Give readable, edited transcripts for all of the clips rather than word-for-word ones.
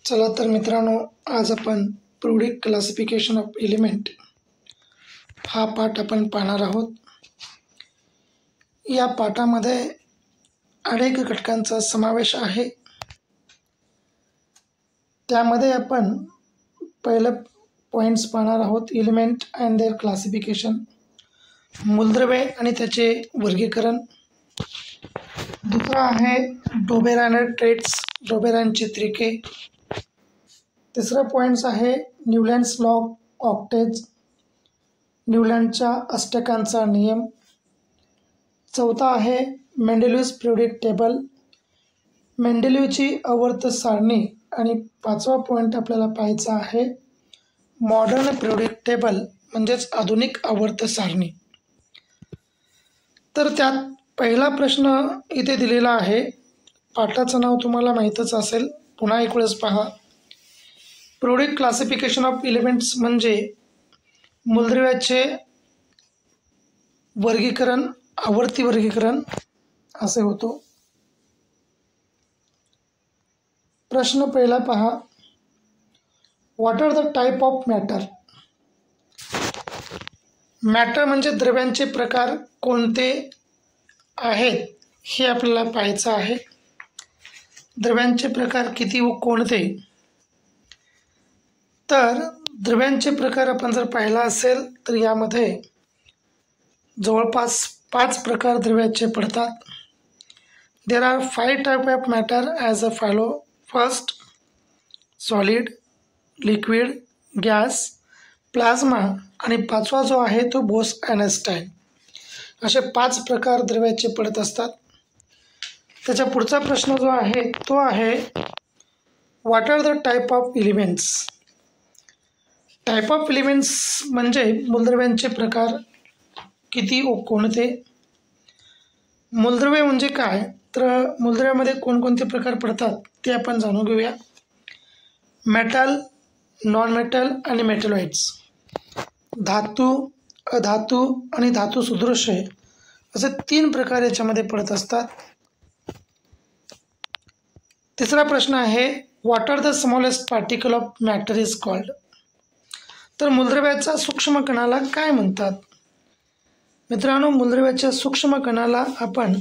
चला तर मित्रांनो, आज आपण प्रोडक्ट क्लासिफिकेशन ऑफ एलिमेंट हा पाठ आपण पाहणार आहोत. या पाठामध्ये अनेक घटकांचा समावेश आहे. त्यामध्ये आपण पहिलं पॉइंट्स पाहणार आहोत, एलिमेंट अँड देअर क्लासिफिकेशन, मूलद्रव्ये आणि त्याचे वर्गीकरण. दुसरा आहे डोबेरान ट्रेट्स, डोबेरानची त्रिके. तिसरा पॉइंट्स आहे न्यूलँड्स लॉ ऑक्टेज, न्यूलँडच्या अष्टकांचा नियम. चौथा आहे मेंडेलिव्हज पिरियोडिक टेबल, मेंडेलिव्हची आवर्त सारणी. आणि पाचवा पॉइंट आपल्याला पाहायचा आहे मॉडर्न पिरियोडिक टेबल, म्हणजेच आधुनिक आवर्त सारणी. तर त्यात पहिला प्रश्न इथे दिलेला आहे. पाठाचं नाव तुम्हाला माहीतच असेल, पुन्हा एक वेळेस पहा. पिरियोडिक क्लासिफिकेशन ऑफ एलिमेंट्स म्हणजे मूलद्रव्याचे वर्गीकरण, आवर्ती वर्गीकरण असे होतो. प्रश्न पहिला पहा, what are the type of matter. Matter म्हणजे द्रव्यांचे प्रकार कोणते आहेत हे आपल्याला पाहायचं आहे. द्रव्यांचे प्रकार किती व कोणते. तर द्रव्यांचे प्रकार आपण जर पाहिला असेल तर यामध्ये जवळपास 5 प्रकार द्रव्याचे पडतात. There are 5 type of matter as a follow. First solid, liquid, gas, plasma आणि पाचवा जो आहे तो बोस आयन्स्टाईन. असे 5 प्रकार द्रव्याचे पडत असतात. त्याच्या पुढचा प्रश्न जो आहे तो आहे what are the type of elements. Type of elements म्हणजे मूलद्रव्यांचे प्रकार किती व कोणते. मूलद्रव्य म्हणजे काय, तर मूलद्रव्यामध्ये कोणकोणते प्रकार पडतात ते आपण जाणून घेऊया. मेटल, नॉन मेटल आणि मेटलॉइड्स. धातू, अधातू आणि धातू सदृश्य असे 3 प्रकार याच्यामध्ये पडत असतात. तिसरा प्रश्न आहे what are the smallest particle of matter is called. तर मूलद्रव्याच्या सूक्ष्म कणाला काय म्हणतात. मित्रांनो, मूलद्रव्याच्या सूक्ष्म कणाला आपण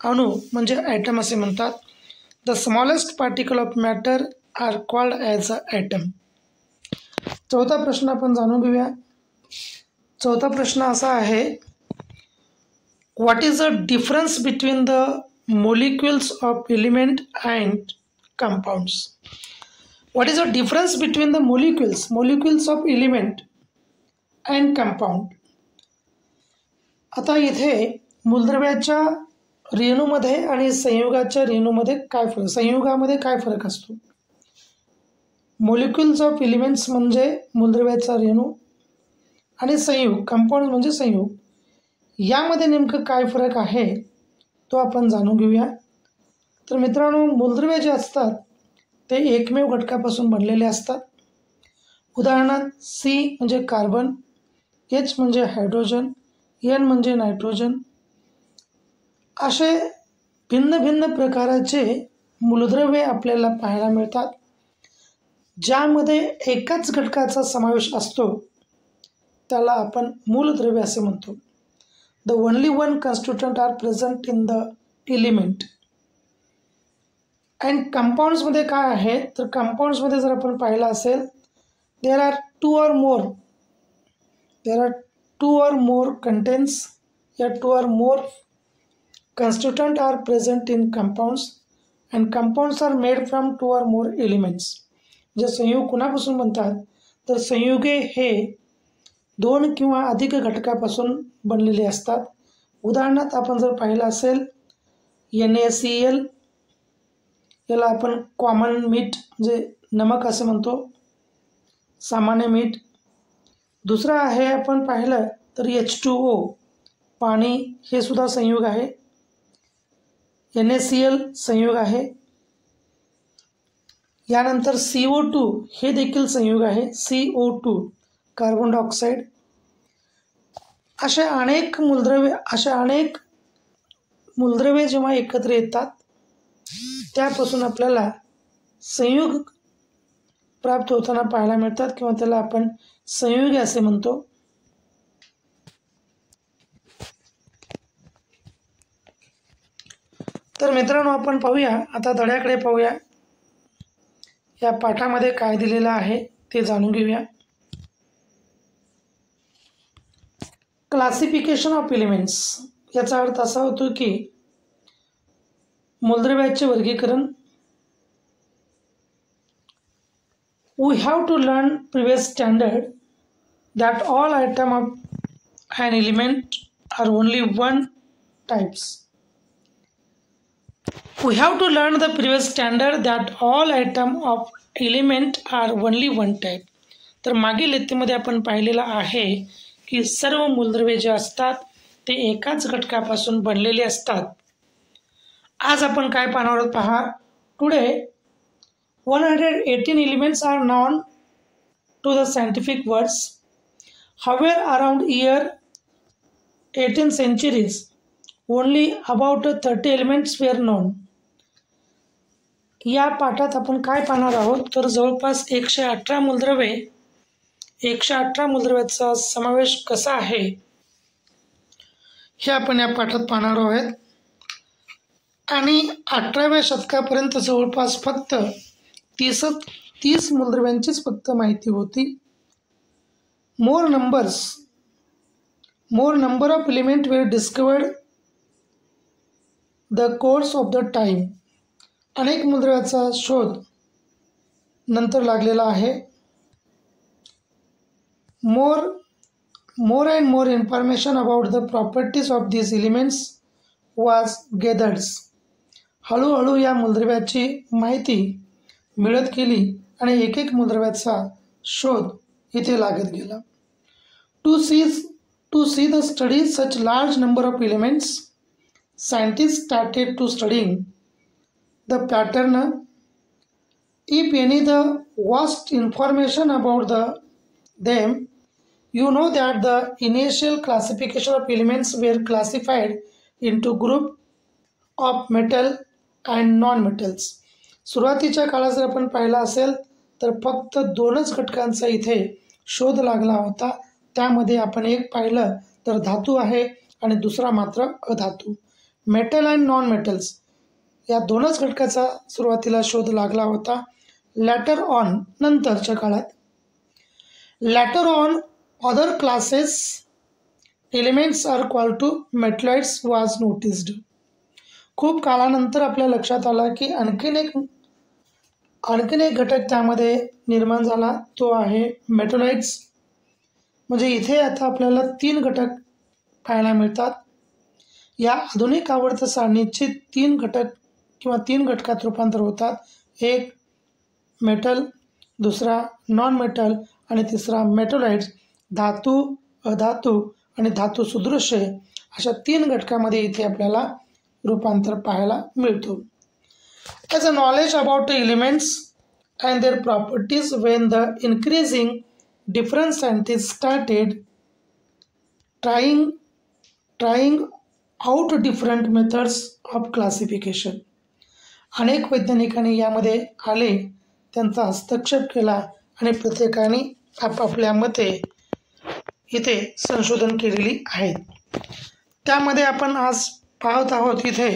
अणू म्हणजे ॲटम असे म्हणतात. The smallest particle of matter are called as a atom. चौथा प्रश्न आपण जाणून घेऊया. चौथा प्रश्न असा आहे what is the difference between the molecules of element and compounds. What is the difference between the molecules of element and compound. आता इथे मूलद्रव्याच्या रेणूमध्ये आणि संयुगाच्या रेणूमध्ये काय फरक, संयुगामध्ये काय फरक असतो. मोलिक्युल्स ऑफ एलिमेंट्स म्हणजे मूलद्रव्याचा रेणू आणि संयुग कंपाऊंड म्हणजे संयुग. यामध्ये नेमकं काय फरक आहे तो आपण जाणून घेऊया. तर मित्रांनो, मूलद्रव्य जे असतात ते एकमेव घटकापासून बनलेले असतात. उदाहरणार्थ C म्हणजे कार्बन, H म्हणजे हायड्रोजन, N म्हणजे नायट्रोजन. असे भिन्न भिन्न प्रकाराचे मूलद्रव्ये आपल्याला पाहायला मिळतात. ज्यामध्ये एकाच घटकाचा समावेश असतो त्याला आपण मूलद्रव्य असे म्हणतो. The only one constituent are present in the element. And कंपाऊंड्समध्ये काय आहे, तर कंपाऊंड्समध्ये जर आपण पाहिलं असेल there are two or more contents या 2 or more constituent are present in compounds and compounds are made from 2 or more elements. जे संयुग कुणापासून बनतात, तर संयुगे हे 2 किंवा अधिक घटकापासून बनलेले असतात. उदाहरणार्थ आपण जर पाहिलं असेल NaCl, याला आपण कॉमन मीठ म्हणजे नमक असे म्हणतो, सामान्य मीठ. दुसरा आहे आपण पाहिलं तर H2O पाणी, हे सुद्धा संयुग आहे. NaCl संयुग आहे. यानंतर CO2 हे देखील संयुग आहे, CO2 कार्बन डायऑक्साईड. असे अनेक मूलद्रव्ये जेव्हा एकत्र येतात त्यापासून आपल्याला संयुग प्राप्त होताना पाहायला मिळतात किंवा त्याला आपण संयुगे असे म्हणतो. तर मित्रांनो, आपण पाहूया, आता धड्याकडे पाहूया. या पाठामध्ये काय दिलेलं आहे ते जाणून घेऊया. क्लासिफिकेशन ऑफ एलिमेंट्स याचा अर्थ असा होतो की मूलद्रव्याचे वर्गीकरण. We have to learn previous standard that all item of an element are only one types. We have to learn the previous standard that all item of element are only one type. तर मागील इयत्तेमध्ये आपण पाहिलेलं आहे की सर्व मूलद्रव्ये जे असतात ते एकाच घटकापासून बनलेले असतात. आज आपण काय पाहणार आहोत पहा. Today 118 elements are known to the scientific words. However, around year 18th centuries, only about 30 elements were known. या पाठात आपण काय पाहणार आहोत तर जवळपास 118 मूलद्रव्याचा समावेश कसा आहे हे आपण या पाठात पाहणार आहोत. आणि 18व्या शतकापर्यंत जवळपास फक्त 30 मूलद्रव्यांचीच फक्त माहिती होती. मोर number of element were discovered the course of the time. अनेक मूलद्रव्याचा शोध नंतर लागलेला आहे. more and more information about the properties of these elements was gathered. हळूहळू या मूलद्रव्याची माहिती मिळत गेली आणि एक एक मूलद्रव्याचा शोध इथे लागत गेला. To see the study such large number of elements, scientists started to studying the pattern. If any the vast information about them, you know that the initial classification of elements were classified into group of metal and non-metals. सुरुवातीच्या काळात जर आपण पाहिला असेल तर फक्त 2च घटकांचा इथे शोध लागला होता. त्यामध्ये आपण एक पाहिलं तर धातू आहे आणि दुसरा मात्र अधातू. मेटल अँड नॉन मेटल्स या 2च घटकाचा सुरुवातीला शोध लागला होता. लॅटर ऑन नंतरच्या काळात later on other classes elements are called to metalloids was noticed. खूप काळानंतर आपल्या लक्षात आला की आणखीन एक घटक त्यामध्ये निर्माण झाला, तो आहे मेटलॉइड्स. म्हणजे इथे आता आपल्याला 3 घटक पाहायला मिळतात. या आधुनिक आवर्त सारणीचे 3 घटक किंवा 3 घटकात रूपांतर होतात. एक मेटल, दुसरा नॉन मेटल आणि तिसरा मेटलॉइड्स. धातू, अधातू आणि धातू सदृश्य अशा 3 घटकामध्ये इथे आपल्याला रूपांतर पाहायला मिळतो. As a knowledge about the elements and their properties, when the increasing different scientists started trying out different methods of classification. अनेक वैज्ञानिकांनी यामध्ये आले, त्यांचा हस्तक्षेप केला आणि प्रत्येकाने आपापल्या मते इथे संशोधन केलेली आहेत. त्यामध्ये आपण आज पाहत आहोत. इथे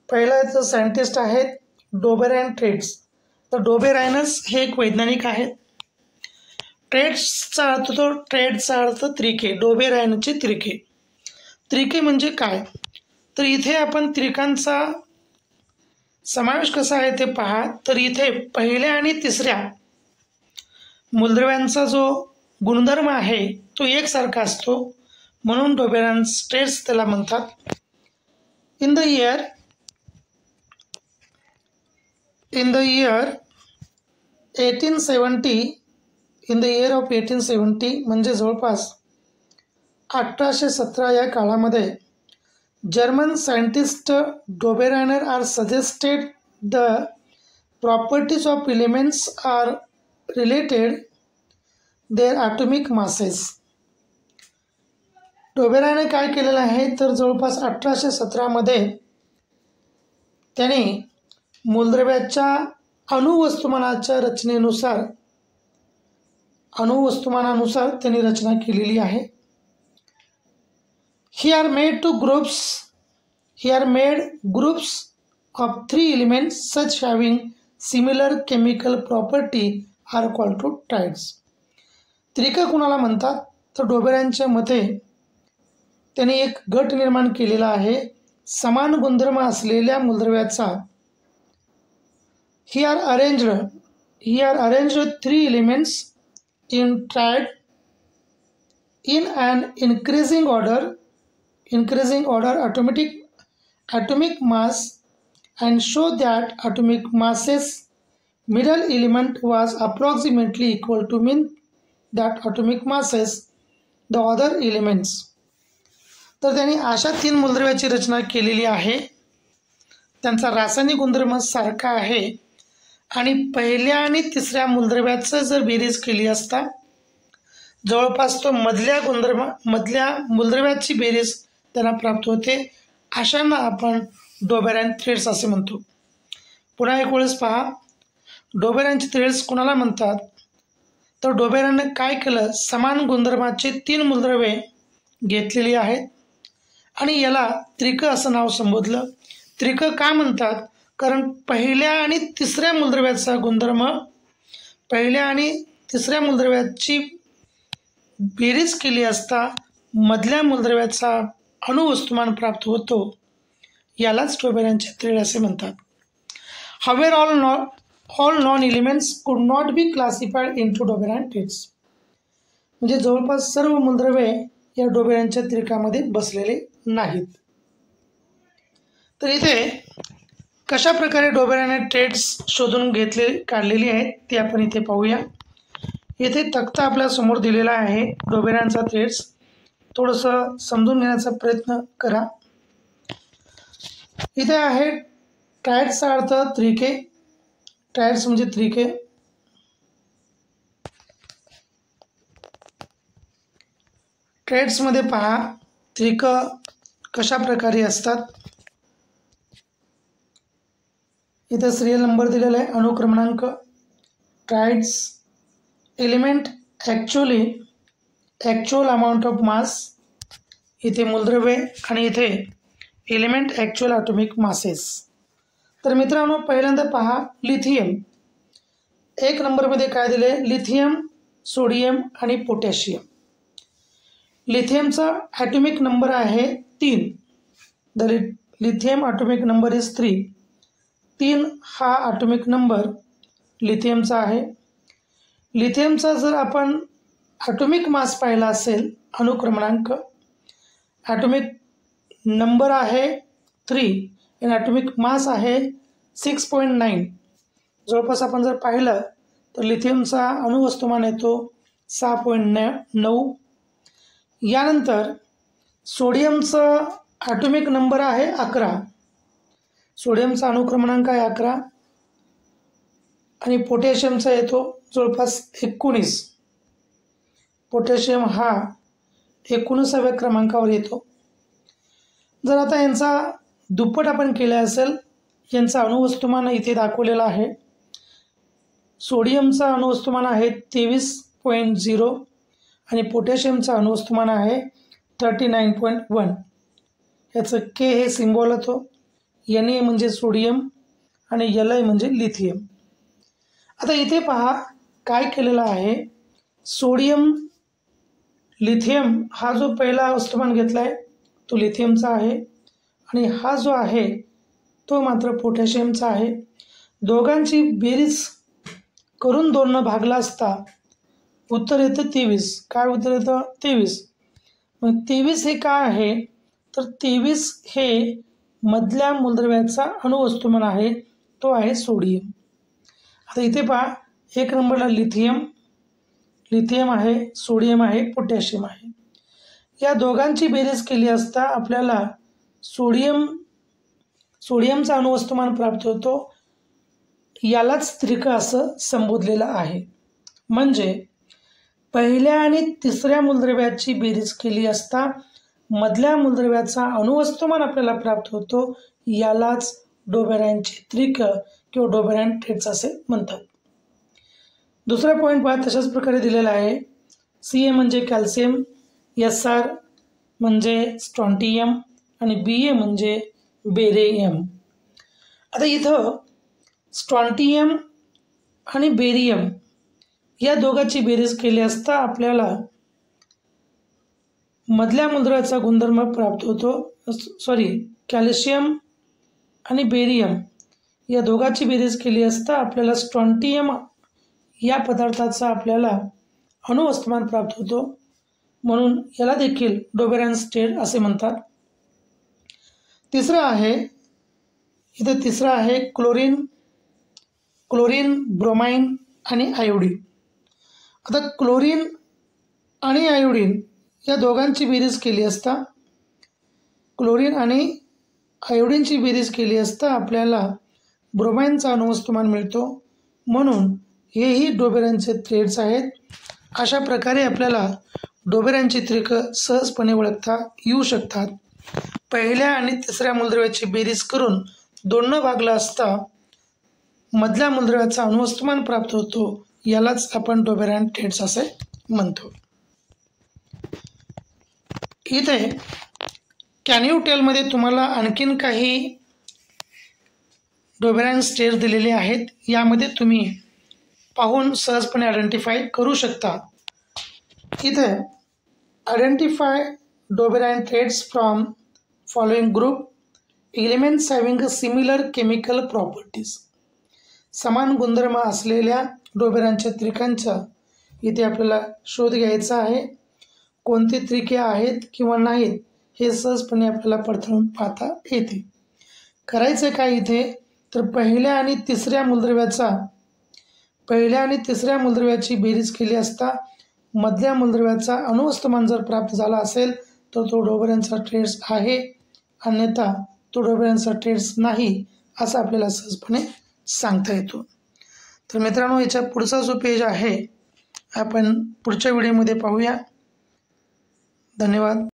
पहिला सायंटिस्ट आहेत डोबेराइन ट्रेड्स. तर डोबेराइनस हे एक वैज्ञानिक आहेत. ट्रेड्सचा अर्थ त्रिके. डोबेराइनचे त्रिके. त्रिके म्हणजे काय तर इथे आपण त्रिकांचा समावेश कसा आहे ते पहा. तर इथे पहिल्या आणि तिसऱ्या मूलद्रव्यांचा जो गुणधर्म आहे तो एकसारखा असतो, म्हणून डोबेराइन ट्रेड्स त्याला म्हणतात. In the year 1870 म्हणजे जवळपास 1817 या काळामध्ये German scientist Dobereiner are suggested the properties of elements are related their atomic masses. डोबेरायने काय केलेलं आहे तर जवळपास 1817 मध्ये त्याने मूलद्रव्याच्या अणुवस्तुमानाच्या अणुवस्तुमानानुसार त्यांनी रचना केलेली आहे. Here made groups of 3 elements such having similar chemical property are called to triads. त्रिक कुणाला म्हणतात तर डोबेरांच्या मते त्यांनी एक गट निर्माण केलेला आहे समान गुणधर्म असलेल्या मूलद्रव्याचा. Here arranged 3 elements in triad in an increasing order atomic mass and show that atomic masses middle element was approximately equal to mean that atomic masses the other elements. तर त्यांनी अशा 3 मूलद्रव्याची रचना केलेली आहे. त्यांचा रासायनिक गुणधर्म सारखा आहे आणि पहिल्या आणि तिसऱ्या मूलद्रव्याचं जर बेरीज केली असता जवळपास तो मधल्या मूलद्रव्याची बेरीज त्यांना प्राप्त होते. अशांना आपण डोबेरान थ्रेड्स असे म्हणतो. पुन्हा एक वेळेस पहा, डोबेरानचे थ्रेड्स कुणाला म्हणतात तर डोबेरानने काय केलं, समान गुणधर्माचे 3 मूलद्रव्ये घेतलेली आहेत आणि याला त्रिक असं नाव संबोधलं. त्रिक का म्हणतात कारण पहिल्या आणि तिसऱ्या मूलद्रव्याचा गुणधर्म पहिल्या आणि तिसऱ्या मूलद्रव्याची बेरीज केली असता मधल्या मूलद्रव्याचा अणुवस्तुमान प्राप्त होतो. यालाच डोबेरानचे थ्रेड असे म्हणतात. However, all non-elements could not be classified into डोबेरान threads. म्हणजे जवळपास सर्व मूलद्रव्ये या डोबेरानच्या त्रिकामध्ये बसलेले नाहीत. तर इथे कशा प्रकारे डोबेराने थ्रेड्स शोधून काढलेली आहेत ते आपण इथे पाहूया. इथे तक्ता आपल्या समोर दिलेला आहे डोबेरानचा थ्रेड्स. थोडंसं समजून घेण्याचा प्रयत्न करा. इथे आहे ट्रायड्सचा अर्थ त्रिके. ट्रायड्स म्हणजे त्रिके. ट्रायड्समध्ये पहा त्रिक कशा प्रकारे असतात. इथे सिरियल नंबर दिलेला आहे, अनुक्रमांक. Triads element actual amount of mass, इथे मूलद्रव्ये आणि इथे एलिमेंट ॲक्च्युअल ॲटॉमिक मासेस. तर मित्रांनो पहिल्यांदा पहा लिथियम. 1 नंबरमध्ये काय दिले, लिथियम, सोडियम आणि पोटॅशियम. लिथियमचा ॲटॉमिक नंबर आहे 3. The lithium atomic number is 3. 3 हा ॲटॉमिक नंबर लिथियमचा आहे. लिथियमचा जर आपण ॲटॉमिक मास पाहिला असेल, अनुक्रमांक, ॲटॉमिक नंबर आहे 3 आणि ॲटॉमिक मास आहे 6.9. जवळपास आपण जर पाहिलं तर लिथियमचा अणुवस्तुमान येतो 6.9. यानंतर सोडियमचं ॲटॉमिक नंबर आहे 11. सोडियमचा अणुक्रमांक आहे 11 आणि पोटॅशियमचा येतो जवळपास 19. पोटॅशियम हा 19व्या क्रमांकावर येतो. जर आता यांचा दुप्पट आपण केला असेल, यांचा अणुवस्तुमान इथे दाखवलेला आहे. सोडियमचा अणुवस्तुमान आहे 23.0 आणि पोटॅशियमचा अणुवस्तुमान आहे 39.1. याचं के हे सिम्बॉल होतो. Na म्हणजे सोडियम आणि Li म्हणजे लिथियम. आता इथे पहा काय केलेलं आहे, सोडियम लिथियम हा जो पहिला वस्तुमान घेतला आहे तो लिथियमचा आहे आणि हा जो आहे तो मात्र पोटॅशियमचा आहे. दोघांची बेरीज करून 2 भागला असता उत्तर येतं 23. काय उत्तर येतं 23. मग 23 हे काय आहे तर 23 हे मधल्या मूलद्रव्याचा अणुवस्तुमान आहे, तो आहे सोडियम. आता इथे पहा 1 नंबरला लिथियम आहे, सोडियम आहे, पोटॅशियम आहे. या दोघांची बेरीज केली असता आपल्याला सोडियमचा अणुवस्तुमान प्राप्त होतो. यालाच त्रिक असं संबोधलेलं आहे. म्हणजे पहिल्या आणि तिसऱ्या मूलद्रव्याची बेरीज केली असता मधल्या मूलद्रव्याचा अणुवस्तुमान आपल्याला प्राप्त होतो. यालाच डोबेरानचे त्रिक किंवा डोबेरान ट्रेट्स असे म्हणतात. दुसरा पॉईंट पहा, तशाच प्रकारे दिलेला आहे. Ca म्हणजे कॅल्शियम, Sr म्हणजे स्ट्रॉन्टियम आणि Ba म्हणजे बेरियम. आता इथं स्ट्रॉन्टियम आणि बेरियम या दोघांची बेरीज केली असता आपल्याला मधल्या मूलद्रव्याचा गुणधर्म प्राप्त होतो. कॅल्शियम आणि बेरियम या दोघांची बेरीज केली असता आपल्याला स्ट्रॉन्टियम या पदार्थाचा आपल्याला अणुवस्तुमान प्राप्त होतो, म्हणून याला देखील डोबेरान स्टेट असे म्हणतात. तिसरा आहे क्लोरीन, ब्रोमाइन आणि आयोडीन. आता क्लोरीन आणि आयोडीन या दोघांची बेरीज केली असता क्लोरीन आणि आयोडीनची बेरीज केली असता आपल्याला ब्रोमाइनचा अणुवस्तुमान मिळतो, म्हणून हेही डोबेरानचे थ्रेड्स आहेत. अशा प्रकारे आपल्याला डोबेरानची त्रिकं सहजपणे ओळखता येऊ शकतात. पहिल्या आणि तिसऱ्या मूलद्रव्याची बेरीज करून 2 भागला असता मधल्या मूलद्रव्याचा अणुवस्तुमान प्राप्त होतो, यालाच आपण डोबेरान थ्रेड्स असे म्हणतो. इथे कॅन यू टेलमध्ये तुम्हाला आणखीन काही डोबेरान स्टेट्स दिलेले आहेत. यामध्ये तुम्ही पाहून सहजपणे आयडेंटिफाय करू शकता. इथे identify डोबेरान threads from following group elements having similar chemical properties. समान गुणधर्म असलेल्या डोबेरानच्या त्रिकांचा इथे आपल्याला शोध घ्यायचा आहे. कोणती त्रिके आहेत किंवा नाहीत हे सहजपणे आपल्याला पडताळून पाहता येते. करायचं काय इथे तर पहिल्या आणि तिसऱ्या मूलद्रव्याची बेरीज केली असता मधल्या मूलद्रव्याचा अणुवस्तुमान जर प्राप्त झाला असेल तर तो डोबेरानचा ट्रेड्स आहे, अन्यथा तो डोबेरानचा ट्रेड्स नाही असं आपल्याला सहजपणे सांगता येतो. तर मित्रांनो, याच्या पुढचा जो पेज आहे आपण पुढच्या व्हिडिओमध्ये पाहूया. धन्यवाद.